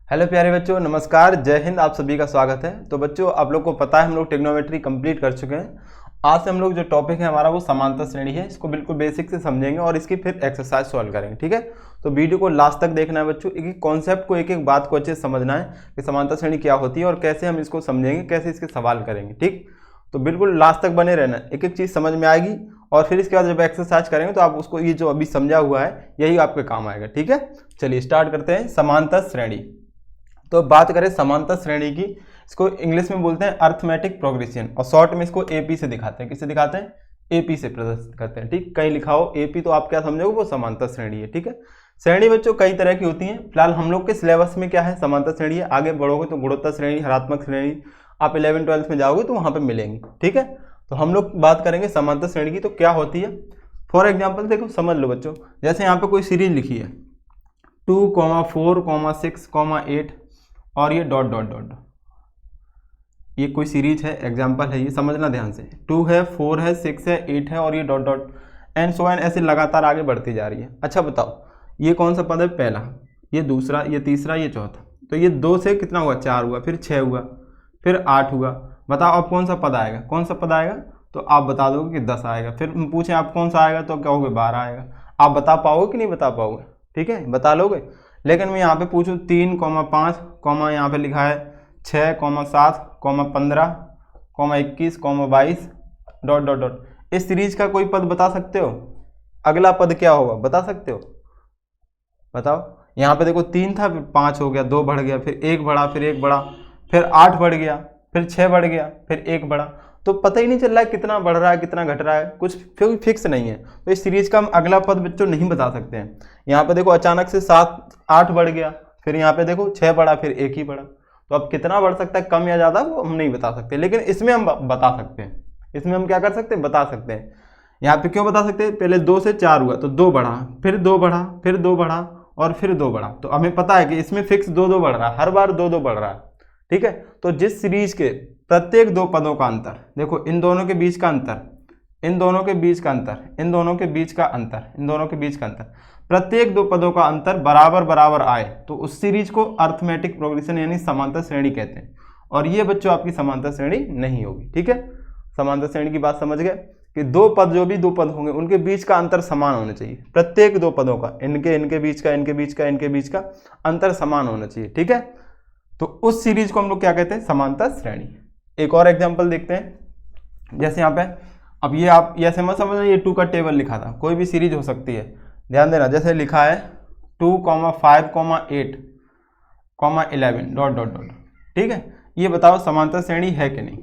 Hello प्यारे बच्चों, नमस्कार, जय हिंद। आप सभी का स्वागत है। तो बच्चों, आप लोग को पता है हम लोग ट्रिग्नोमेट्री कंप्लीट कर चुके हैं। आज से हम लोग जो टॉपिक है हमारा वो समांतर श्रेणी है। इसको बिल्कुल बेसिक से समझेंगे और इसकी फिर एक्सरसाइज सॉल्व करेंगे। ठीक है, तो वीडियो को लास्ट तक देखना है बच्चों। एक एक कॉन्सेप्ट को, एक एक बात को अच्छे से समझना है कि समांतर श्रेणी क्या होती है और कैसे हम इसको समझेंगे, कैसे इसके सवाल करेंगे। ठीक, तो बिल्कुल लास्ट तक बने रहना, एक एक चीज़ समझ में आएगी और फिर इसके बाद जब एक्सरसाइज करेंगे तो आप उसको, ये जो अभी समझा हुआ है यही आपके काम आएगा। ठीक है, चलिए स्टार्ट करते हैं। समांतर श्रेणी, तो बात करें समांतर श्रेणी की, इसको इंग्लिश में बोलते हैं अर्थमेटिक प्रोग्रेशन और शॉर्ट में इसको एपी से दिखाते हैं। किससे दिखाते हैं? एपी से प्रदर्शित करते हैं। ठीक, कहीं लिखा हो एपी तो आप क्या समझोगे? वो समांतर श्रेणी है। ठीक है, श्रेणी बच्चों कई तरह की होती हैं। फिलहाल हम लोग के सिलेबस में क्या है? समांतर श्रेणी है। आगे बढ़ोगे तो गुणोत्तर श्रेणी, हरात्मक श्रेणी, आप 11वीं-12वीं में जाओगे तो वहां पर मिलेंगे। ठीक है, तो हम लोग बात करेंगे समांतर श्रेणी की, तो क्या होती है। फॉर एग्जाम्पल देखो, समझ लो बच्चों, जैसे यहाँ पे कोई सीरीज लिखी है 2, 4, 6, 8 और ये डॉट डॉट डॉट, ये कोई सीरीज है, एग्जाम्पल है, ये समझना ध्यान से। 2 है, 4 है, 6 है, 8 है और ये dot dot and so on, ऐसे लगातार आगे बढ़ती जा रही है। अच्छा बताओ, ये कौन सा पद है? पहला, ये दूसरा, ये तीसरा, ये चौथा। तो ये 2 से कितना हुआ? 4 हुआ, फिर 6 हुआ, फिर 8 हुआ। बताओ अब कौन सा पद आएगा? कौन सा पद आएगा? तो आप बता दोगे कि 10 आएगा। फिर पूछें आप कौन सा आएगा, तो कहोगे 12 आएगा। आप बता पाओगे कि नहीं बता पाओगे? ठीक है, बता लोगे। लेकिन मैं यहाँ पे पूछूँ 3, 5, यहाँ पे लिखा है 6, 7, 15, 21, 22 डॉट डॉट डॉट, इस सीरीज का कोई पद बता सकते हो? अगला पद क्या होगा, बता सकते हो? बताओ। यहाँ पे देखो 3 था, फिर 5 हो गया, 2 बढ़ गया, फिर 1 बढ़ा, फिर 1 बढ़ा, फिर 8 बढ़ गया, फिर 6 बढ़ गया, फिर 1 बढ़ा। तो पता ही नहीं चल रहा है कितना बढ़ रहा है, कितना घट रहा है, कुछ फिक्स नहीं है। तो इस सीरीज का हम अगला पद बच्चों नहीं बता सकते हैं। यहाँ पे देखो अचानक से 7, 8 बढ़ गया, फिर यहाँ पे देखो 6 बढ़ा, फिर 1 ही बढ़ा। तो अब कितना बढ़ सकता है, कम या ज़्यादा, वो हम नहीं बता सकते। लेकिन इसमें हम बता सकते हैं। इसमें हम क्या कर सकते हैं? बता सकते हैं। यहाँ पे क्यों बता सकते हैं? पहले 2 से 4 हुआ तो 2 बढ़ा, फिर 2 बढ़ा, फिर 2 बढ़ा और फिर 2 बढ़ा। तो हमें पता है कि इसमें फिक्स 2-2 बढ़ रहा है, हर बार 2-2 बढ़ रहा है। ठीक है, तो जिस सीरीज के प्रत्येक 2 पदों का अंतर, देखो इन दोनों के बीच का अंतर, इन दोनों के बीच का अंतर, इन दोनों के बीच का अंतर, इन दोनों के बीच का अंतर, प्रत्येक 2 पदों का अंतर बराबर बराबर आए तो उस सीरीज को अर्थमेटिक प्रोग्रेशन यानी समांतर श्रेणी कहते हैं। और ये बच्चों आपकी समांतर श्रेणी नहीं होगी। ठीक है, समांतर श्रेणी की बात समझ गए कि 2 पद, जो भी 2 पद होंगे उनके बीच का अंतर समान होना चाहिए। प्रत्येक 2 पदों का, इनके बीच का, इनके बीच का, इनके बीच का अंतर समान होना चाहिए। ठीक है, तो उस सीरीज को हम लोग क्या कहते हैं? समांतर श्रेणी। एक और एग्जांपल देखते हैं। जैसे यहाँ पे, अब ये आप ऐसे मत समझना ये 2 का टेबल लिखा था, कोई भी सीरीज हो सकती है, ध्यान देना। जैसे लिखा है 2, 5, 8, 11 डॉट डॉट डॉट। ठीक है, ये बताओ समांतर श्रेणी है कि नहीं?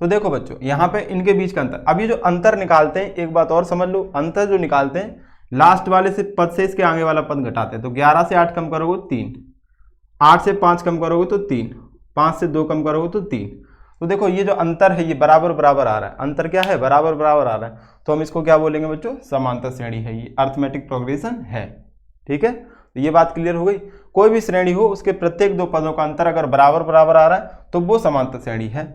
तो देखो बच्चों, यहाँ पे इनके बीच का अंतर, अब ये जो अंतर निकालते हैं, एक बात और समझ लो, अंतर जो निकालते हैं लास्ट वाले से पद से इसके आगे वाला पद घटाते हैं। तो 11 से 8 कम करोगे 3, 8 से 5 कम करोगे तो 3, 5 से 2 कम करोगे तो 3। तो देखो ये जो अंतर है ये बराबर बराबर आ रहा है। अंतर क्या है? बराबर बराबर आ रहा है। तो हम इसको क्या बोलेंगे बच्चों? समांतर श्रेणी है, ये अर्थमेटिक प्रोग्रेशन है। ठीक है, तो ये बात क्लियर हो गई। कोई भी श्रेणी हो, उसके प्रत्येक 2 पदों का अंतर अगर बराबर बराबर आ रहा है तो वो समांतर श्रेणी है।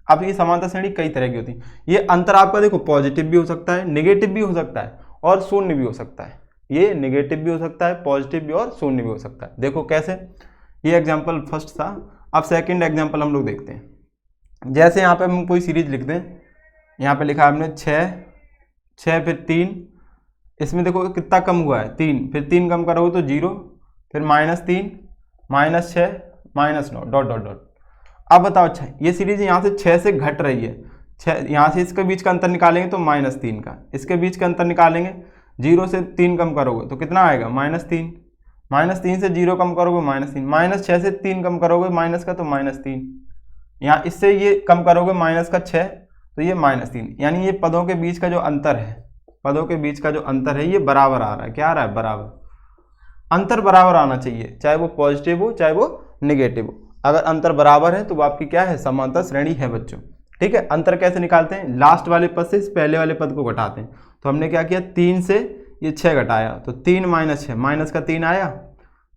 अब ये समांतर श्रेणी कई तरह की होती है। ये अंतर आपका देखो पॉजिटिव भी हो सकता है, नेगेटिव भी हो सकता है और शून्य भी हो सकता है। ये नेगेटिव भी हो सकता है, पॉजिटिव भी और शून्य भी हो सकता है। देखो कैसे, ये एग्जाम्पल फर्स्ट था। अब सेकंड एग्जाम्पल हम लोग देखते हैं। जैसे यहाँ पे हम कोई सीरीज लिख दें, यहाँ पे लिखा है हमने 6, फिर 3, इसमें देखो कितना कम हुआ है? 3, फिर 3 कम करोगे तो 0, फिर -3, -6, -9 डॉट डॉट डॉट। अब बताओ, अच्छा ये सीरीज यहाँ से 6 से घट रही है, 6 यहाँ से इसके बीच का अंतर निकालेंगे तो -3 का, इसके बीच का अंतर निकालेंगे, 0 से 3 कम करोगे तो कितना आएगा? -3, -3 से 0 कम करोगे -3, -6 से 3 कम करोगे माइनस का तो -3, यहाँ इससे ये कम करोगे माइनस का 6 तो ये -3। यानी ये पदों के बीच का जो अंतर है, पदों के बीच का जो अंतर है ये बराबर आ रहा है। क्या आ रहा है? बराबर। अंतर बराबर आना चाहिए, चाहे वो पॉजिटिव हो चाहे वो नेगेटिव हो। अगर अंतर बराबर है तो वो आपकी क्या है? समांतर श्रेणी है बच्चों। ठीक है, अंतर कैसे निकालते हैं? लास्ट वाले पद से इस पहले वाले पद को घटाते हैं। तो हमने क्या किया? 3 से ये 6 घटाया तो 3 - 6, माइनस का 3 आया,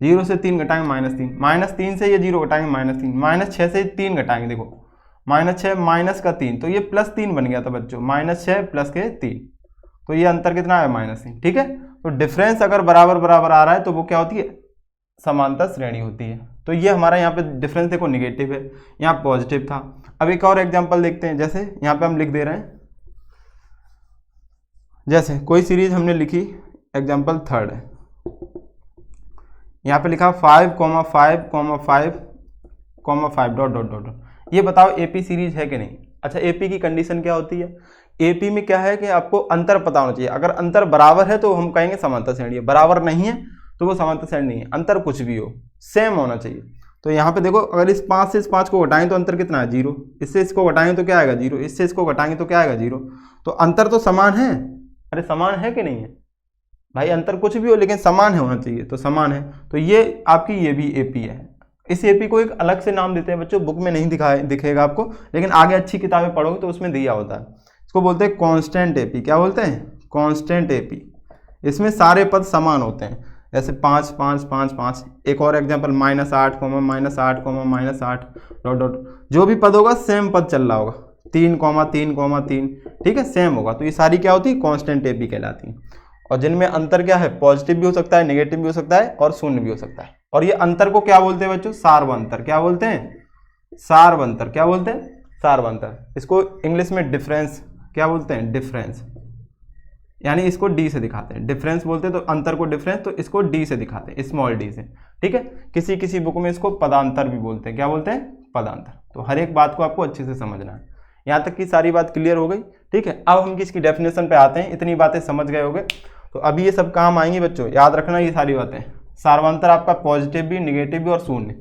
0 से 3 घटाएंगे -3, -3 से ये 0 घटाएंगे -3, -6 से 3 घटाएंगे, देखो -6 माइनस का 3 तो ये +3 बन गया था बच्चों, -6 प्लस के 3, तो ये अंतर कितना है? -3। ठीक है, तो डिफरेंस अगर बराबर बराबर आ रहा है तो वो क्या होती है? समांतर श्रेणी होती है। तो ये हमारा यहाँ पे डिफरेंस देखो निगेटिव है, यहाँ पॉजिटिव था। अब एक और एग्जांपल देखते हैं, जैसे यहाँ पे हम लिख दे रहे हैं, जैसे कोई सीरीज हमने लिखी, एग्जांपल थर्ड है, यहाँ पे लिखा 5,5,5,5 डॉट डॉट डॉट। ये बताओ एपी सीरीज है कि नहीं। अच्छा, एपी की कंडीशन क्या होती है, एपी में क्या है कि आपको अंतर पता होना चाहिए। अगर अंतर बराबर है तो हम कहेंगे समांतर श्रेणी है, बराबर नहीं है तो वो समांतर श्रेणी नहीं है। अंतर कुछ भी हो, सेम होना चाहिए। तो यहाँ पे देखो, अगर इस 5 से इस 5 को घटाएं तो अंतर कितना है, 0। इससे इसको घटाएंगे तो क्या आएगा, 0। इससे इसको घटाएंगे तो क्या आएगा, 0। तो अंतर तो समान है। अरे समान है कि नहीं है भाई, अंतर कुछ भी हो लेकिन समान है होना चाहिए, तो समान है। तो ये आपकी ये भी एपी है। इस एपी को एक अलग से नाम देते हैं बच्चों, बुक में नहीं दिखेगा आपको, लेकिन आगे अच्छी किताबें पढ़ोगे तो उसमें दिया होता है। इसको बोलते हैं कांस्टेंट एपी। क्या बोलते हैं, कांस्टेंट एपी। इसमें सारे पद समान होते हैं, जैसे 5 5 5 5। एक और एग्जांपल, -8, -8, -8 डॉट डॉट, जो भी पद होगा सेम पद चल रहा होगा, 3 3 3, ठीक है, सेम होगा। तो ये सारी क्या होती है, कांस्टेंट एपी कहलाती है। और जिनमें अंतर क्या है, पॉजिटिव भी हो सकता है, नेगेटिव भी हो सकता है और शून्य भी हो सकता है। और ये अंतर को क्या बोलते हैं बच्चों, सार्वंतर। क्या बोलते हैं, सार्वंतर। क्या बोलते हैं, सार्वंतर। इसको इंग्लिश में डिफरेंस क्या बोलते हैं, डिफरेंस। यानी इसको डी से दिखाते हैं, डिफरेंस बोलते हैं तो अंतर को डिफरेंस, तो इसको डी से दिखाते हैं, स्मॉल डी से, ठीक है। किसी किसी बुक में इसको पदांतर भी बोलते हैं। क्या बोलते हैं, पदांतर। तो हर एक बात को आपको अच्छे से समझना है। यहाँ तक की सारी बात क्लियर हो गई, ठीक है। अब हम इसकी डेफिनेशन पे आते हैं। इतनी बातें समझ गए होंगे तो अभी ये सब काम आएंगी बच्चों, याद रखना ये सारी बातें। सार्वंतर आपका पॉजिटिव भी, निगेटिव भी और शून्य,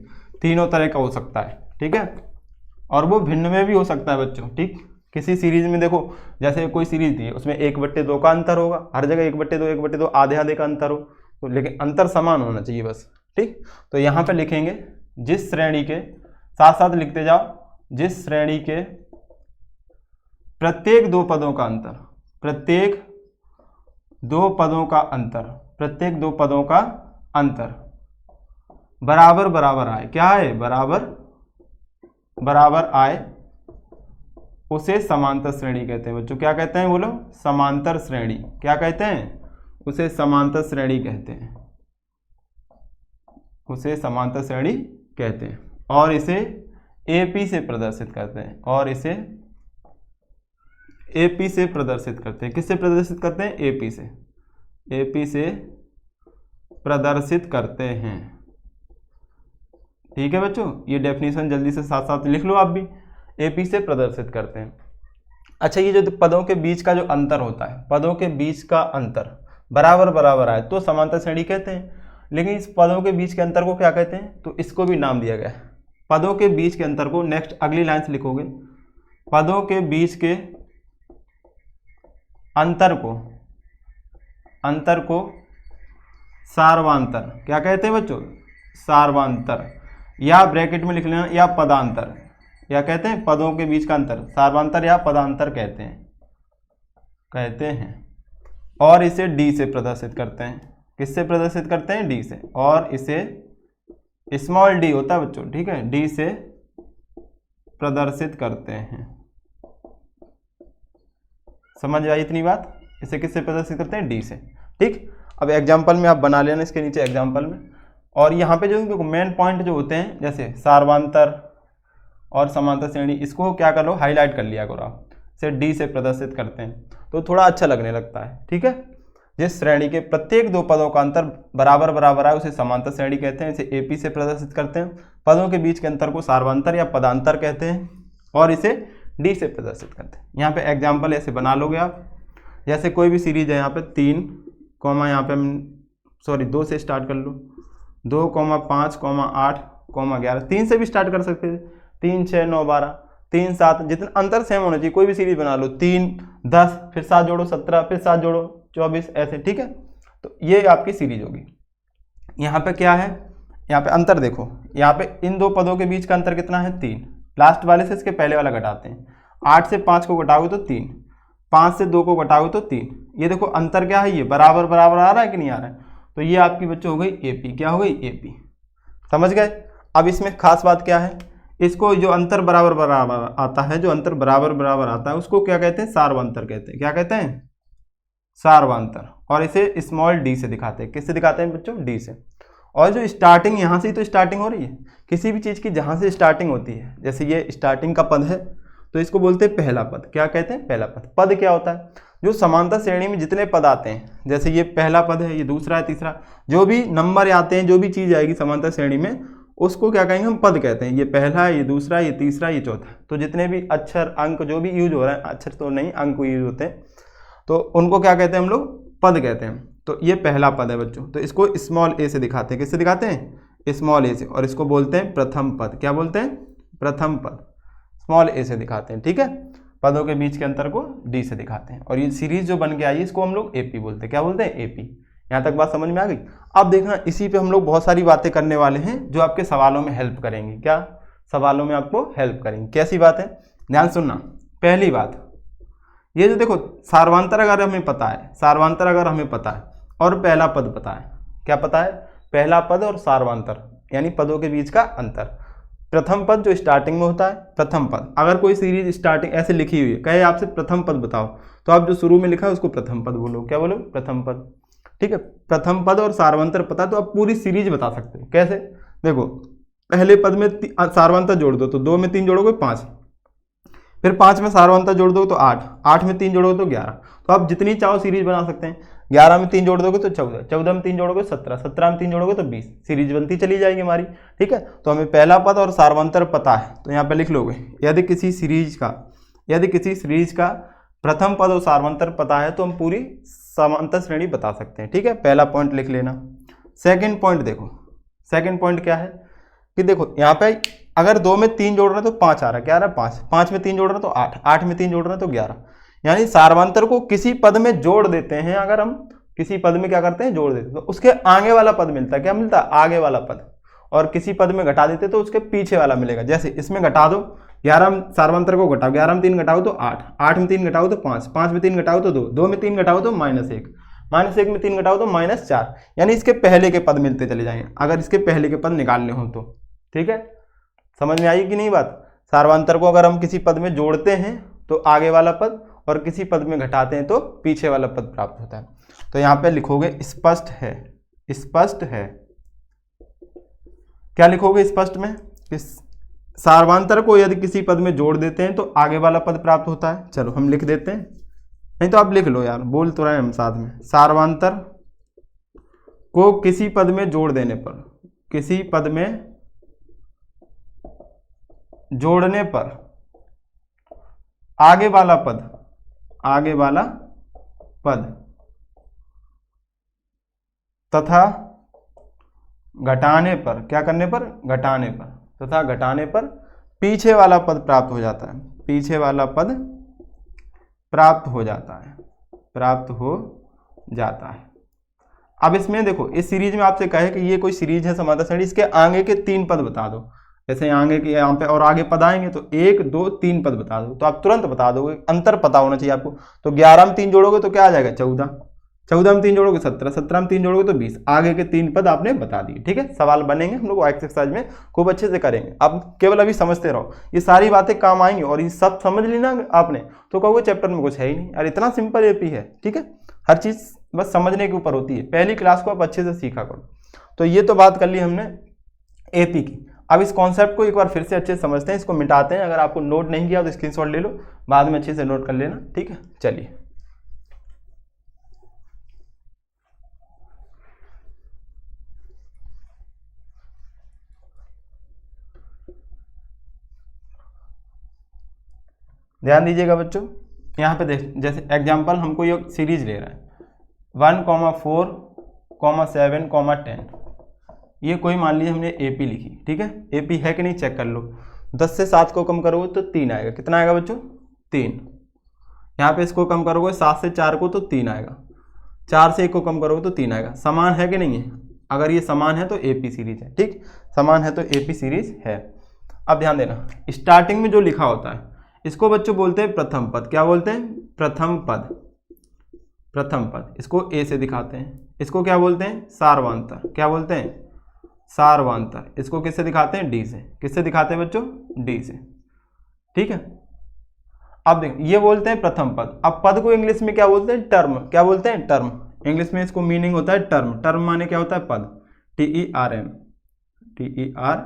तीनों तरह का हो सकता है, ठीक है। और वो भिन्न में भी हो सकता है बच्चों, ठीक। किसी सीरीज में देखो, जैसे कोई सीरीज दी है उसमें 1/2 का अंतर होगा, हर जगह 1/2 1/2 आधे आधे का अंतर हो, तो लेकिन अंतर समान होना चाहिए बस, ठीक। तो यहाँ पे लिखेंगे जिस श्रेणी के, साथ साथ लिखते जाओ, जिस श्रेणी के प्रत्येक 2 पदों का अंतर, प्रत्येक 2 पदों का अंतर, प्रत्येक 2 पदों का अंतर बराबर बराबर आए। क्या है, बराबर बराबर आए, उसे समांतर श्रेणी कहते हैं बच्चों। क्या कहते हैं बोलो, समांतर श्रेणी। क्या कहते हैं, उसे समांतर श्रेणी कहते हैं, उसे समांतर श्रेणी कहते हैं। और इसे एपी से प्रदर्शित करते हैं, और इसे एपी से प्रदर्शित करते हैं। किससे प्रदर्शित करते हैं, एपी से, एपी से प्रदर्शित करते हैं, ठीक है बच्चों। ये डेफिनेशन जल्दी से साथ साथ लिख लो आप भी, एपी से प्रदर्शित करते हैं। अच्छा, ये जो पदों के बीच का जो अंतर होता है, पदों के बीच का अंतर बराबर बराबर आए तो समांतर श्रेणी कहते हैं। लेकिन इस पदों के बीच के अंतर को क्या कहते हैं, तो इसको भी नाम दिया गया है। पदों के बीच के अंतर को, नेक्स्ट अगली लाइन से लिखोगे, पदों के बीच के अंतर को सार्वांतर। क्या कहते हैं बच्चों, सार्वांतर, या ब्रैकेट में लिख लेना, या पदांतर। या कहते हैं पदों के बीच का अंतर, सार्वांतर या पदांतर कहते हैं। और इसे डी से प्रदर्शित करते हैं। किससे प्रदर्शित करते हैं, डी से। और इसे स्मॉल डी होता है बच्चों, ठीक है, डी से प्रदर्शित करते हैं। समझ आई इतनी बात। इसे किससे प्रदर्शित करते हैं, डी से, ठीक। अब एग्जाम्पल में आप बना लेना, इसके नीचे एग्जाम्पल में। और यहाँ पे जो मेन पॉइंट जो होते हैं, जैसे सार्वांतर और समांतर श्रेणी, इसको क्या कर लो, हाईलाइट कर लिया करो आप। इसे डी से प्रदर्शित करते हैं तो थोड़ा अच्छा लगने लगता है, ठीक है। जिस श्रेणी के प्रत्येक 2 पदों का अंतर बराबर बराबर है उसे समांतर श्रेणी कहते हैं। इसे एपी से प्रदर्शित करते हैं। पदों के बीच के अंतर को सार्वांतर या पदांतर कहते हैं, और इसे डी से प्रदर्शित करते हैं। यहाँ पे एग्जाम्पल ऐसे बना लोगे आप, जैसे कोई भी सीरीज है, यहाँ पे 3, यहाँ पे हम 2 से स्टार्ट कर लो, 2, 5, 8, 11, 3 से भी स्टार्ट कर सकते थे, 3, 6, 9, 12, 3, 7, जितना अंतर सेम होना चाहिए। कोई भी सीरीज बना लो, 3, 10, फिर 7 जोड़ो 17, फिर 7 जोड़ो 24, ऐसे, ठीक है। तो ये आपकी सीरीज होगी। यहाँ पे क्या है, यहाँ पे अंतर देखो, यहाँ पे इन 2 पदों के बीच का अंतर कितना है, 3। लास्ट वाले से इसके पहले वाला घटाते हैं। 8 से 5 को घटाओगे तो 3, 5 से 2 को घटाओगे तो 3। ये देखो अंतर क्या है, ये बराबर बराबर आ रहा है कि नहीं आ रहा है। तो ये आपकी बच्चों हो गई एपी। क्या हो गई, एपी। समझ गए। अब इसमें खास बात क्या है, इसको जो अंतर बराबर बराबर आता है, जो अंतर बराबर बराबर आता है उसको क्या कहते हैं, सार्वांतर कहते हैं। क्या कहते हैं, सार्वांतर। और इसे स्मॉल डी से दिखाते हैं। किससे दिखाते हैं बच्चों, डी से। और जो स्टार्टिंग यहाँ से ही तो स्टार्टिंग हो रही है किसी भी चीज़ की, जहाँ से स्टार्टिंग होती है, जैसे ये स्टार्टिंग का पद है तो इसको बोलते हैं पहला पद। क्या कहते हैं? पहला पद। पद क्या होता है? जो समांतर श्रेणी में जितने पद आते हैं, जैसे ये पहला पद है, ये दूसरा है, तीसरा, जो भी नंबर आते हैं, जो भी चीज़ आएगी समांतर श्रेणी में, उसको क्या कहेंगे? हम पद कहते हैं। ये पहला, ये दूसरा, ये तीसरा, ये चौथा, तो जितने भी अक्षर, अंक जो भी यूज हो रहा है, अक्षर तो नहीं, अंक यूज होते हैं, तो उनको क्या कहते हैं? हम लोग पद कहते हैं। तो ये पहला पद है बच्चों, तो इसको स्मॉल ए से दिखाते हैं। किससे दिखाते हैं? स्मॉल ए से। और इसको बोलते हैं प्रथम पद। क्या बोलते हैं? प्रथम पद। स्मॉल ए से दिखाते हैं, ठीक है। पदों के बीच के अंतर को डी से दिखाते हैं। और ये सीरीज जो बन के आई है इसको हम लोग एपी बोलते हैं। क्या बोलते हैं? एपी। यहाँ तक बात समझ में आ गई? अब देखना, इसी पे हम लोग बहुत सारी बातें करने वाले हैं जो आपके सवालों में हेल्प करेंगी। क्या सवालों में आपको हेल्प करेंगी? कैसी बात है? ध्यान सुनना। पहली बात, ये जो देखो सार्वंतर अगर हमें पता है, सार्वंतर अगर हमें पता है और पहला पद पता है, क्या पता है? पहला पद और सार्वंतर, यानी पदों के बीच का अंतर। प्रथम पद जो स्टार्टिंग में होता है, प्रथम पद। अगर कोई सीरीज स्टार्टिंग ऐसे लिखी हुई है, कहे आपसे प्रथम पद बताओ, तो आप जो शुरू में लिखा है उसको प्रथम पद बोलो। क्या बोलो? प्रथम पद। ठीक है। प्रथम पद और सार्वंतर पता तो आप पूरी सीरीज बता सकते हो। कैसे? देखो, पहले पद में सार्वंतर जोड़ दो तो 2 में 3 जोड़ोगे 5, फिर 5 में सार्वंतर जोड़ दोगे तो 8, 8 में 3 जोड़ोगे तो 11। तो आप जितनी चाहो सीरीज बना सकते हैं। 11 में 3 जोड़ दोगे तो 14, 14 में 3 जोड़ोगे 17, 17 में 3 जोड़ोगे तो 20, सीरीज बनती चली जाएगी हमारी। ठीक है। तो हमें पहला पद और सार्वंतर पता है, तो यहाँ पे लिख लोगे, यदि किसी सीरीज का प्रथम पद और सार्वंतर पता है तो हम पूरी समांतर श्रेणी बता सकते हैं। ठीक है। पहला पॉइंट लिख लेना। सेकंड पॉइंट देखो, सेकंड पॉइंट क्या है कि देखो यहाँ पे अगर 2 में 3 जोड़ रहे हैं तो 5 आ रहा है। क्या आ रहा है? 5। 5 में 3 जोड़ रहे हैं तो 8, 8 में 3 जोड़ रहे हैं तो 11। यानी सार्वंतर को किसी पद में जोड़ देते हैं, अगर हम किसी पद में क्या करते हैं? जोड़ देते हैं, तो उसके आगे वाला पद मिलता है। क्या मिलता है? आगे वाला पद। और किसी पद में घटा देते तो उसके पीछे वाला मिलेगा। जैसे इसमें घटा दो, 11 सार्वंतर को घटाओ, 11 में 3 घटाओ तो 8, 8 में 3 घटाओ तो 5, 5 में 3 घटाओ तो 2, 2 में 3 घटाओ तो -1, -1 में 3 घटाओ तो -4। यानी इसके पहले के पद मिलते चले जाएंगे अगर इसके पहले के पद निकालने हो तो। ठीक है। समझ में आई कि नहीं बात? सार्वंतर को अगर हम किसी पद में जोड़ते हैं तो आगे वाला पद, और किसी पद में घटाते हैं तो पीछे वाला पद प्राप्त होता है। तो यहाँ पे लिखोगे स्पष्ट है। स्पष्ट है। क्या लिखोगे स्पष्ट में? सार्वंतर को यदि किसी पद में जोड़ देते हैं तो आगे वाला पद प्राप्त होता है। चलो हम लिख देते हैं, नहीं तो आप लिख लो यार, बोल तो रहे हैं हम साथ में। सार्वंतर को किसी पद में जोड़ देने पर, किसी पद में जोड़ने पर आगे वाला पद, आगे वाला पद तथा घटाने पर, क्या करने पर? घटाने पर, तथा घटाने पर पीछे वाला पद प्राप्त हो जाता है। पीछे वाला पद प्राप्त हो जाता है, प्राप्त हो जाता है। अब इसमें देखो, इस सीरीज में आपसे कहे कि ये कोई सीरीज है समांतर श्रेणी, इसके आगे के 3 पद बता दो। जैसे आगे के यहाँ पे और आगे पद आएंगे तो 1, 2, 3 पद बता दो, तो आप तुरंत बता दोगे। अंतर पता होना चाहिए आपको। तो 11 में 3 जोड़ोगे तो क्या आ जाएगा? 14, 14 में 3 जोड़ोगे 17, 17 में 3 जोड़ोगे तो 20। आगे के 3 पद आपने बता दिए। ठीक है। सवाल बनेंगे, हम लोग एक्सरसाइज में खूब अच्छे से करेंगे। अब केवल अभी समझते रहो, ये सारी बातें काम आएंगी। और ये सब समझ ली ना आपने तो कहोगे चैप्टर में कुछ है ही नहीं यार, इतना सिंपल एपी है। ठीक है। हर चीज बस समझने के ऊपर होती है। पहली क्लास को आप अच्छे से सीखा करो। तो ये तो बात कर ली हमने एपी की। अब इस कॉन्सेप्ट को एक बार फिर से अच्छे से समझते हैं, इसको मिटाते हैं। अगर आपको नोट नहीं किया तो स्क्रीनशॉट ले लो, बाद में अच्छे से नोट कर लेना। ठीक है। चलिए, ध्यान दीजिएगा बच्चों। यहाँ पे देख, जैसे एग्जाम्पल हमको ये सीरीज ले रहा है 1, 4, 7, 10। ये कोई मान लीजिए हमने एपी लिखी। ठीक है। एपी है कि नहीं चेक कर लो। 10 से 7 को कम करोगे तो 3 आएगा। कितना आएगा बच्चों? 3। यहाँ पे इसको कम करोगे 7 से 4 को तो 3 आएगा। 4 से 1 को कम करोगे तो 3 आएगा। समान है कि नहीं है? अगर ये समान है तो एपी सीरीज है। ठीक, समान है तो एपी सीरीज है। अब ध्यान देना, स्टार्टिंग में जो लिखा होता है इसको बच्चों बोलते हैं प्रथम पद। क्या बोलते हैं? प्रथम पद। प्रथम पद इसको ए से दिखाते हैं। इसको क्या बोलते हैं? सार्वंतर। क्या बोलते हैं? सार्वंतर। इसको किससे दिखाते हैं? डी से। किससे दिखाते हैं बच्चों? डी से। ठीक है। अब देख, ये बोलते हैं प्रथम पद। अब पद को इंग्लिश में क्या बोलते हैं? टर्म। क्या बोलते हैं? टर्म। इंग्लिश में इसको मीनिंग होता है टर्म। टर्म माने क्या होता है? पद। TERM, TER,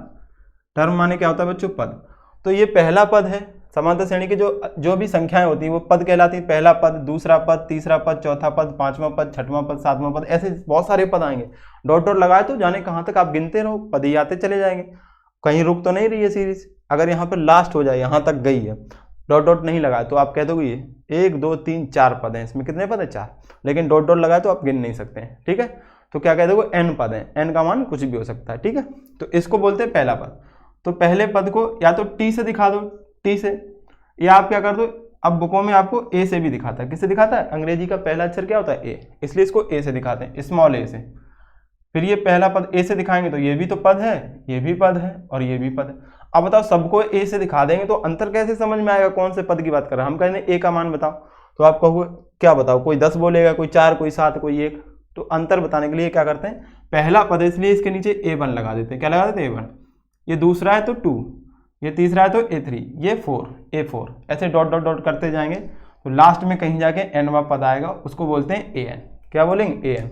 टर्म माने क्या होता है बच्चों? पद। तो ये पहला पद है। समांतर श्रेणी की जो भी संख्याएं होती हैं वो पद कहलाती हैं। पहला पद, दूसरा पद, तीसरा पद, चौथा पद, पांचवा पद, छठवां पद, सातवां पद, ऐसे बहुत सारे पद आएंगे। डॉट डॉट लगाए तो जाने कहाँ तक आप गिनते रहो, पद ही आते चले जाएंगे, कहीं रुक तो नहीं रही है सीरीज। अगर यहाँ पर लास्ट हो जाए, यहाँ तक गई है, डॉट डॉट नहीं लगाए तो आप कह दोगे ये 1 2 3 4 पद हैं, इसमें कितने पद है? 4। लेकिन डॉट डॉट लगाए तो आप गिन नहीं सकते हैं, ठीक है। तो क्या कह दोगे? n पद है, n का मान कुछ भी हो सकता है, ठीक है। तो इसको बोलते हैं पहला पद। तो पहले पद को या तो t से दिखा दो, t से, या आप क्या कर दो, अब बुकों में आपको a से भी दिखाता है। किससे दिखाता है? अंग्रेजी का पहला अक्षर क्या होता है? a, इसलिए इसको a से दिखाते हैं, स्मॉल a से। फिर ये पहला पद a से दिखाएंगे तो ये भी तो पद है, ये भी पद है और ये भी पद है। अब बताओ, सबको a से दिखा देंगे तो अंतर कैसे समझ में आएगा कौन से पद की बात कर रहा है? हम कहेंगे a का मान बताओ, तो आप कहोगे क्या बताओ? कोई 10 बोलेगा, कोई 4, कोई 7, कोई 1। तो अंतर बताने के लिए क्या करते हैं? पहला पद है इसलिए इसके नीचे a1 लगा देते हैं। क्या लगा देते हैं? a1। ये दूसरा है तो 2, ये तीसरा है तो a3, ये 4, a4, ऐसे डॉट डॉट डॉट करते जाएंगे तो लास्ट में कहीं जाके nवां पद आएगा, उसको बोलते हैं an। क्या बोलेंगे? an।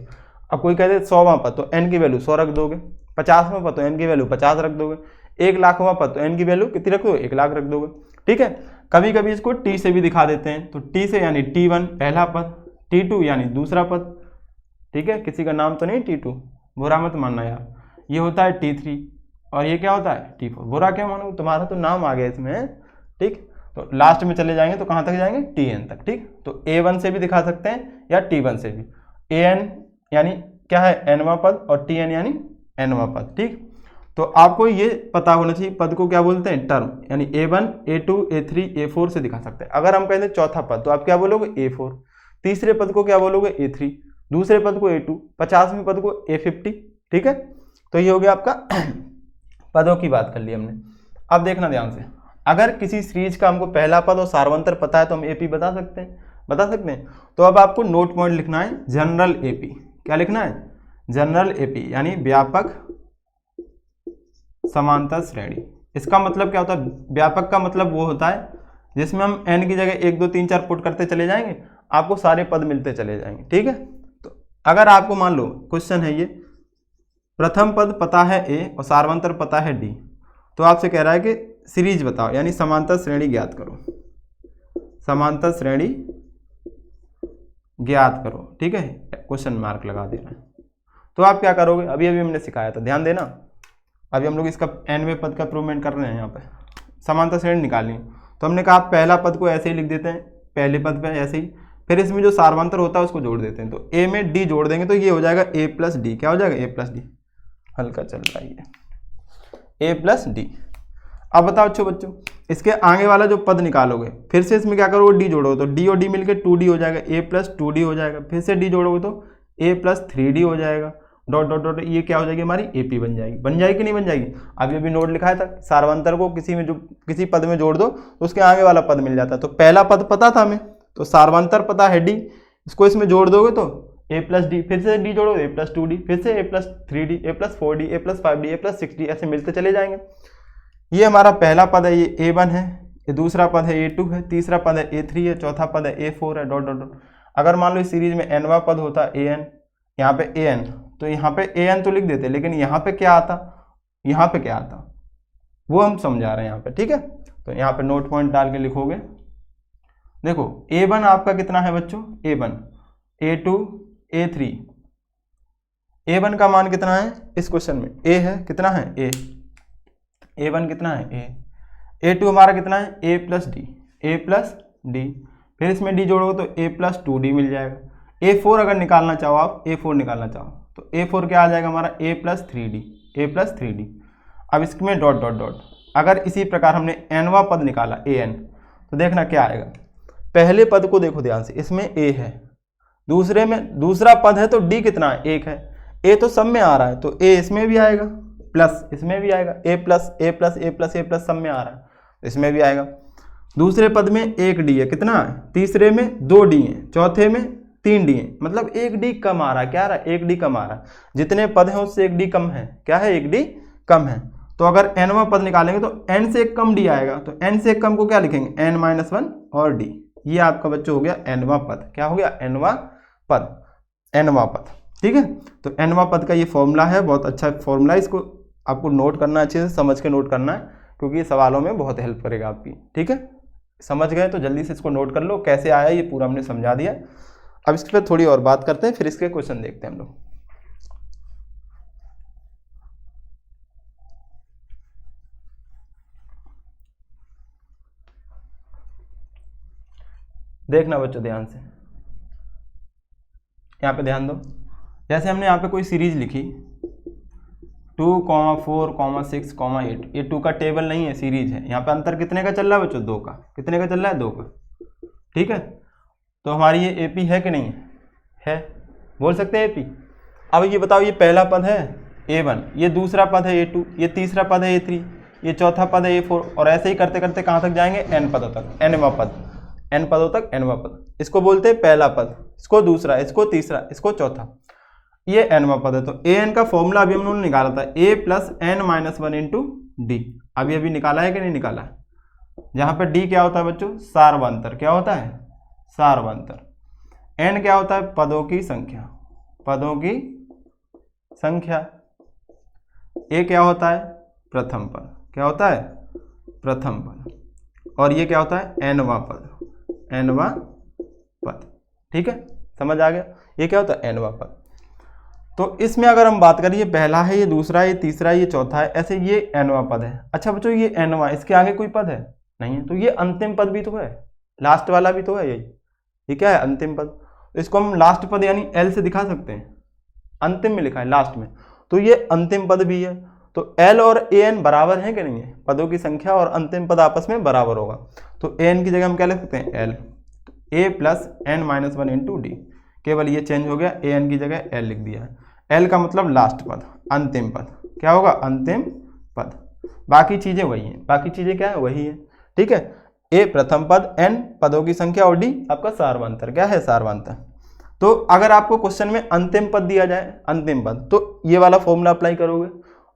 अब कोई कहते 100वां पद, तो n की वैल्यू 100 रख दोगे। 50वां पद तो n की वैल्यू 50 रख दोगे। 1 लाखवां पद तो n की वैल्यू कितनी रख दोगे? 1 लाख रख दोगे, ठीक है। कभी कभी इसको t से भी दिखा देते हैं, तो t से यानी t1 पहला पद, t2 यानी दूसरा पद, ठीक है। किसी का नाम तो नहीं t2, बुरा मत मानना यार। ये होता है t3 और ये क्या होता है? t4। बुरा क्या मानो, तुम्हारा तो नाम आ गया इसमें, ठीक। तो लास्ट में चले जाएंगे तो कहाँ तक जाएंगे? tn तक, ठीक। तो a1 से भी दिखा सकते हैं या t1 से भी। an यानी क्या है? nवां पद, और tn यानी nवां पद, ठीक। तो आपको ये पता होना चाहिए पद को क्या बोलते हैं? टर्म, यानी a1, a2, a3, a4 से दिखा सकते हैं। अगर हम कहते हैं चौथा पद तो आप क्या बोलोगे? a4। तीसरे पद को क्या बोलोगे? a3। दूसरे पद को a2। 50वें पद को a50, ठीक है। तो ये हो गया आपका पदों की बात कर ली हमने। अब देखना ध्यान से, अगर किसी सीरीज का हमको पहला पद और सार्वंतर पता है तो हम एपी बता सकते हैं, बता सकते हैं। तो अब आपको नोट पॉइंट लिखना है, जनरल एपी। क्या लिखना है? जनरल एपी, यानी व्यापक समांतर श्रेणी। इसका मतलब क्या होता है? व्यापक का मतलब वो होता है जिसमें हम n की जगह 1 2 3 4 पुट करते चले जाएंगे, आपको सारे पद मिलते चले जाएंगे, ठीक है। तो अगर आपको मान लो क्वेश्चन है ये, प्रथम पद पता है a और सार्वंतर पता है d, तो आपसे कह रहा है कि सीरीज बताओ, यानी समांतर श्रेणी ज्ञात करो, समांतर श्रेणी ज्ञात करो, ठीक है। क्वेश्चन मार्क लगा देना है। तो आप क्या करोगे? अभी अभी हमने सिखाया था, ध्यान देना। अभी हम लोग इसका nवें पद का प्रूवमेंट कर रहे हैं। यहाँ पे समांतर श्रेणी निकालनी है तो हमने कहा पहला पद को ऐसे ही लिख देते हैं, पहले पद पे ऐसे ही, फिर इसमें जो सार्वंतर होता है उसको जोड़ देते हैं। तो a में d जोड़ देंगे तो ये हो जाएगा a प्लस डी। क्या हो जाएगा? a plus D. हल्का चल रहा है, a प्लस डी। अब बताओ अच्छो बच्चों, इसके आगे वाला जो पद निकालोगे, फिर से इसमें क्या करोगे? डी जोड़ोगे तो d और d मिलकर 2d हो जाएगा, a प्लस 2d हो जाएगा। फिर से d जोड़ोगे तो a प्लस 3d हो जाएगा, डॉट डॉट डॉट, ये क्या हो जाएगी? हमारी एपी बन जाएगी। बन जाएगी कि नहीं बन जाएगी? अभी नोट लिखाया था, सार्वंतर को किसी पद में जोड़ दो तो उसके आगे वाला पद मिल जाता है। तो पहला पद पता था हमें, तो सार्वंतर पता है डी, इसको इसमें जोड़ दोगे तो a प्लस डी, फिर से डी जोड़ोगे a प्लस 2d, फिर से a plus 3d, a plus 4d, a plus 5d, a plus 6d, ऐसे मिलते चले जाएंगे। ये हमारा पहला पद है, ये a1 है, ये दूसरा पद है a2 है, तीसरा पद है a3 है, चौथा पद है a4 है, डॉट डॉट डॉट। अगर मान लो इस सीरीज में nवां पद होता an, यहाँ पे an, तो यहाँ पे an तो लिख देते, लेकिन यहाँ पे क्या आता, यहाँ पे क्या आता वो हम समझा रहे हैं यहाँ पे, ठीक है। तो यहाँ पे नोट पॉइंट डाल के लिखोगे। देखो a1 आपका कितना है बच्चों? a1, a2, a3। a1 का मान कितना है इस क्वेश्चन में? a है, कितना है? a। a1 कितना है? a। a2 हमारा कितना है? a plus D, a plus D. फिर इसमें d जोड़ोगे तो a प्लस 2d मिल जाएगा। a4 अगर निकालना चाहो आप, a4 निकालना चाहो तो a4 क्या आ जाएगा हमारा? a plus 3d, a plus 3d। अब इसमें डॉट डॉट डॉट। अगर इसी प्रकार हमने nवां पद निकाला an, तो देखना क्या आएगा। पहले पद को देखो ध्यान से, इसमें a है, दूसरे में दूसरा पद है तो d कितना है? 1 है। a तो सब में आ रहा है तो a इसमें भी आएगा, प्लस इसमें भी आएगा, a plus a plus a plus a plus सब में आ रहा है, इसमें भी आएगा। दूसरे पद में 1d है, कितना है? तीसरे में 2d है, चौथे में 3d है, मतलब 1d कम आ रहा है। क्या आ रहा है? 1d कम आ रहा है। जितने पद हैं उससे 1d कम है। क्या है? 1d कम है। तो अगर nवां पद निकालेंगे तो n से एक कम d आएगा, तो n से एक कम को क्या लिखेंगे? n-1 और d। ये आपका बच्चों हो गया nवां पद। क्या हो गया? nवां पद, nवां पद। ठीक है। तो nवां पद का ये फॉर्मूला है, बहुत अच्छा फॉर्मूला, इसको आपको नोट करना, अच्छे से समझ के नोट करना है, क्योंकि ये सवालों में बहुत हेल्प करेगा आपकी। ठीक है, समझ गए तो जल्दी से इसको नोट कर लो, कैसे आया ये पूरा हमने समझा दिया। अब इसके पर थोड़ी और बात करते हैं, फिर इसके क्वेश्चन देखते हैं हम लोग। देखना बच्चों ध्यान से, यहाँ पे ध्यान दो। जैसे हमने यहाँ पे कोई सीरीज लिखी 2, 4, 6, 8, ये 2 का टेबल नहीं है, सीरीज है। यहाँ पे अंतर कितने का चल रहा है बच्चों? 2 का। कितने का चल रहा है? 2 का। ठीक है, तो हमारी ये एपी है कि नहीं है? बोल सकते हैं एपी। अब ये बताओ, ये पहला पद है A1, ये दूसरा पद है A2, ये तीसरा पद है A3, ये चौथा पद है A4, और ऐसे ही करते करते कहाँ तक जाएंगे? n पदों तक, nवां पद, n पदों तक nवां पद। इसको बोलते हैं पहला पद, इसको दूसरा, इसको तीसरा, इसको चौथा, ये nवां पद है। तो an का फॉर्मूला अभी हम लोगों ने निकाला था, a plus n minus 1 into D. अभी निकाला है कि नहीं निकाला है? जहाँ पे d क्या होता है बच्चों? सार्वंतर। क्या होता है? सार्वंतर। n क्या होता है? पदों की संख्या, पदों की संख्या। a क्या होता है? प्रथम पद। क्या होता है? प्रथम पद। और ये क्या होता है? nवां पद, nवां पद। ठीक है, समझ आ गया? ये क्या होता है? nवां पद। तो इसमें अगर हम बात करें, ये पहला है, ये दूसरा है, ये तीसरा है, ये चौथा है, ऐसे ये nवां पद है। अच्छा बच्चों, ये nवां, इसके आगे कोई पद है? नहीं है। तो ये अंतिम पद भी तो है, लास्ट वाला भी तो है यही। ये क्या है? अंतिम पद। इसको हम लास्ट पद यानी L से दिखा सकते हैं, अंतिम में लिखा है लास्ट में, तो ये अंतिम पद भी है। तो L और an बराबर है कि नहीं है? पदों की संख्या और अंतिम पद आपस में बराबर होगा। तो an की जगह हम क्या लिख सकते हैं? L। a plus n minus 1 into D, केवल ये चेंज हो गया, an की जगह L लिख दिया है। L का मतलब लास्ट पद, अंतिम पद। क्या होगा? अंतिम पद। बाकी चीजें वही हैं, बाकी चीजें क्या है? वही है। ठीक है, a प्रथम पद, n पदों की संख्या और d आपका सार्वंतर। क्या है? सार्वंतर। तो अगर आपको क्वेश्चन में अंतिम पद दिया जाए, अंतिम पद, तो ये वाला फॉर्मूला अप्लाई करोगे,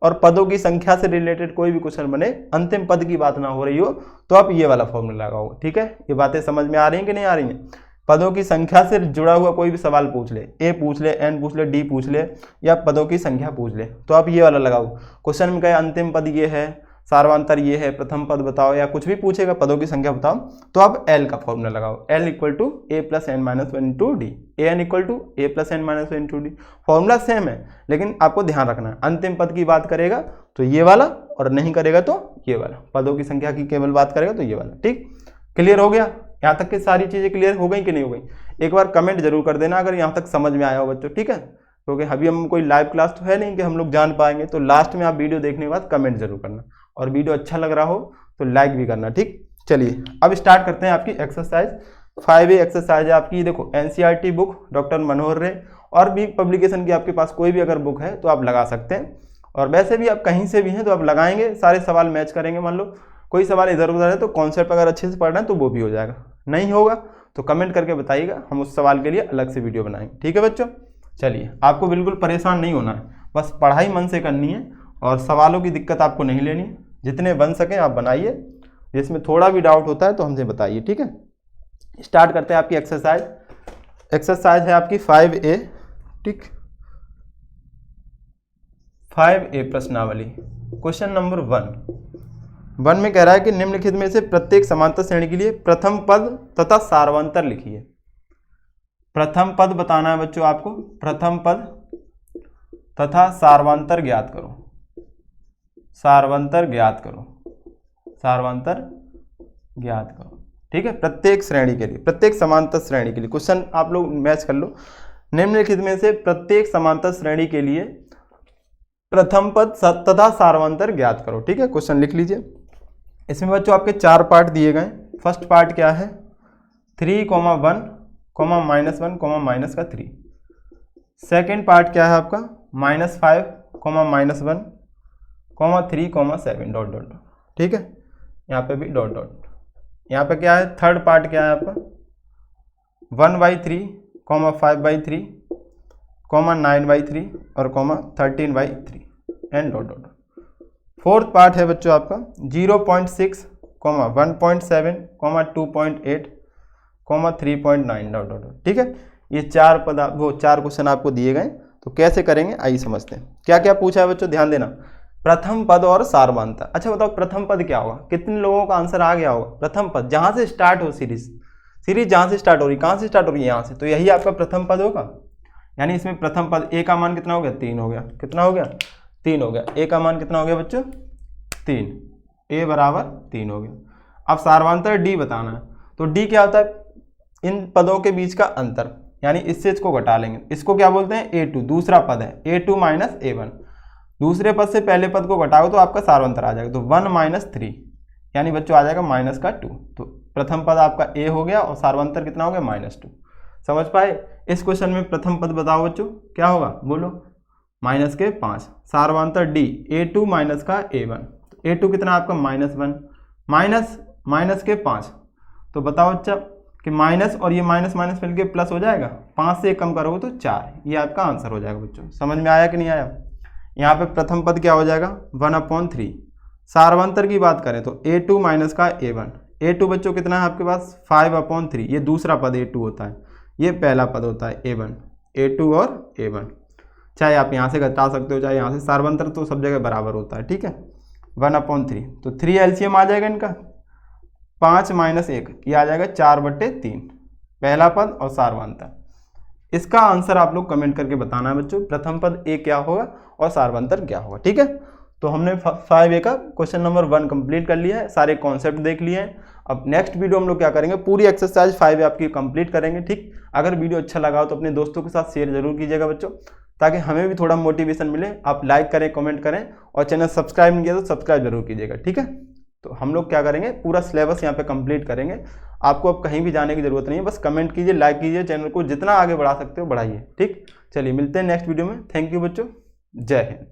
और पदों की संख्या से रिलेटेड कोई भी क्वेश्चन बने, अंतिम पद की बात ना हो रही हो, तो आप ये वाला फॉर्मूला लगाओगे। ठीक है, ये बातें समझ में आ रही हैं कि नहीं आ रही हैं? पदों की संख्या से जुड़ा हुआ कोई भी सवाल पूछ ले, a पूछ ले, n पूछ ले, d पूछ ले, या पदों की संख्या पूछ ले, तो आप ये वाला लगाओ। क्वेश्चन में कहे अंतिम पद ये है, सार्वंतर ये है, प्रथम पद बताओ, या कुछ भी पूछेगा पदों की संख्या बताओ, तो आप L का फॉर्मूला लगाओ। L equal to a plus n minus 1 into D, an equal to a plus n minus 1 into D. Formula same है, लेकिन आपको ध्यान रखना है, अंतिम पद की बात करेगा तो ये वाला, और नहीं करेगा तो ये वाला। पदों की संख्या की केवल बात करेगा तो ये वाला। ठीक, क्लियर हो गया? यहाँ तक की सारी चीजें क्लियर हो गई कि नहीं हो गई? एक बार कमेंट जरूर कर देना अगर यहाँ तक समझ में आया हो बच्चों। ठीक है, क्योंकि अभी हम कोई लाइव क्लास तो है नहीं कि हम लोग जान पाएंगे, तो लास्ट में आप वीडियो देखने के बाद कमेंट जरूर करना, और वीडियो अच्छा लग रहा हो तो लाइक भी करना। ठीक, चलिए अब स्टार्ट करते हैं आपकी एक्सरसाइज 5A। एक्सरसाइज है आपकी, देखो NCERT बुक, डॉक्टर मनोहर रे, और भी पब्लिकेशन की आपके पास कोई भी अगर बुक है तो आप लगा सकते हैं, और वैसे भी आप कहीं से भी हैं तो आप लगाएंगे, सारे सवाल मैच करेंगे। मान लो कोई सवाल इधर उधर है तो कॉन्सेप्ट अगर अच्छे से पढ़ रहे हैं तो वो भी हो जाएगा, नहीं होगा तो कमेंट करके बताइएगा, हम उस सवाल के लिए अलग से वीडियो बनाएंगे। ठीक है बच्चों, चलिए आपको बिल्कुल परेशान नहीं होना है, बस पढ़ाई मन से करनी है, और सवालों की दिक्कत आपको नहीं लेनी है। जितने बन सकें आप बनाइए, जिसमें थोड़ा भी डाउट होता है तो हमसे बताइए। ठीक है, स्टार्ट करते हैं आपकी एक्सरसाइज। एक्सरसाइज है आपकी 5A। ठीक, 5A प्रश्नावली, क्वेश्चन नंबर 1 में कह रहा है कि निम्नलिखित में से प्रत्येक समांतर श्रेणी के लिए प्रथम पद तथा सार्वंतर लिखिए। प्रथम पद बताना है बच्चों आपको, प्रथम पद तथा सार्वंतर ज्ञात करो, सार्वंतर ज्ञात करो, सार्वंतर ज्ञात करो। ठीक है, प्रत्येक श्रेणी के लिए, प्रत्येक समांतर श्रेणी के लिए क्वेश्चन आप लोग मैच कर लो। निम्नलिखित में से प्रत्येक समांतर श्रेणी के लिए प्रथम पद तथा सार्वंतर ज्ञात करो। ठीक है, क्वेश्चन लिख लीजिए। इसमें बच्चों आपके 4 पार्ट दिए गए। फर्स्ट पार्ट क्या है? 3, 1, -1, माइनस का 3। सेकेंड पार्ट क्या है आपका? -5, -1, -3, 7 डॉट डॉट। ठीक है, यहाँ पे भी डॉट डॉट। यहाँ पे क्या है? थर्ड पार्ट क्या है आपका? 1/3, 5/3, 9/3 और 13/3 and dot dot. Fourth part है बच्चों आपका 0.6, 1.7, 2.8, 3.9 डॉट डॉट। ठीक है, ये 4 पद, वो 4 क्वेश्चन आपको दिए गए। तो कैसे करेंगे आइए समझते हैं। क्या क्या पूछा है बच्चों, ध्यान देना। प्रथम पद और सारवांतर। अच्छा बताओ प्रथम पद क्या होगा, कितने लोगों का आंसर आ गया होगा। प्रथम पद जहां से स्टार्ट हो सीरीज जहां से स्टार्ट हो रही, कहां से स्टार्ट हो रही है, यहाँ से, तो यही आपका प्रथम पद होगा। यानी इसमें प्रथम पद ए का मान कितना हो गया, 3 हो गया। कितना हो गया, 3 हो गया। ए का मान कितना हो गया बच्चों, 3। ए बराबर 3 हो गया। अब सारवांतर डी बताना है, तो डी क्या होता है, इन पदों के बीच का अंतर, यानी इससे इसको घटा लेंगे। इसको क्या बोलते हैं, A2, दूसरा पद है A2 माइनस A1। दूसरे पद से पहले पद को घटाओ तो आपका सारवांतर आ जाएगा, तो 1 माइनस 3, यानी बच्चों आ जाएगा माइनस का 2। तो प्रथम पद आपका A हो गया और सारवांतर कितना हो गया, -2। समझ पाए। इस क्वेश्चन में प्रथम पद बताओ बच्चों क्या होगा, बोलो, माइनस के 5। सारवांतर D A2 माइनस का A1, तो A2 कितना आपका -1 माइनस के 5। तो बताओ अच्छा कि माइनस और ये माइनस माइनस मिलके प्लस हो जाएगा, 5 से कम करोगे तो 4, ये आपका आंसर हो जाएगा बच्चों। समझ में आया कि नहीं आया। यहाँ पे प्रथम पद क्या हो जाएगा, 1/3। सारवांतर की बात करें तो A2 माइनस का A1। A2 बच्चों कितना है आपके पास, 5/3। ये दूसरा पद A2 होता है, ये पहला पद होता है A1। A2 और A1 चाहे आप यहाँ से घटा सकते हो चाहे यहाँ से, सारवांतर तो सब जगह बराबर होता है, ठीक है। 1/3, तो 3 एलसीएम आ जाएगा इनका, 5 माइनस 1, ये आ जाएगा 4/3, पहला पद और सारवांतर। इसका आंसर आप लोग कमेंट करके बताना है बच्चों, प्रथम पद ए क्या होगा और सारवांतर क्या होगा, ठीक है। तो हमने 5A का क्वेश्चन नंबर 1 कंप्लीट कर लिया है, सारे कॉन्सेप्ट देख लिए हैं। अब नेक्स्ट वीडियो हम लोग क्या करेंगे, पूरी एक्सरसाइज 5A आपकी कंप्लीट करेंगे, ठीक। अगर वीडियो अच्छा लगा हो तो अपने दोस्तों के साथ शेयर जरूर कीजिएगा बच्चों, ताकि हमें भी थोड़ा मोटिवेशन मिले। आप लाइक करें, कमेंट करें, और चैनल सब्सक्राइब नहीं किया तो सब्सक्राइब जरूर कीजिएगा, ठीक है। तो हम लोग क्या करेंगे, पूरा सिलेबस यहाँ पे कंप्लीट करेंगे। आपको अब कहीं भी जाने की जरूरत नहीं है, बस कमेंट कीजिए, लाइक कीजिए, चैनल को जितना आगे बढ़ा सकते हो बढ़ाइए, ठीक। चलिए मिलते हैं नेक्स्ट वीडियो में। थैंक यू बच्चों, जय हिंद।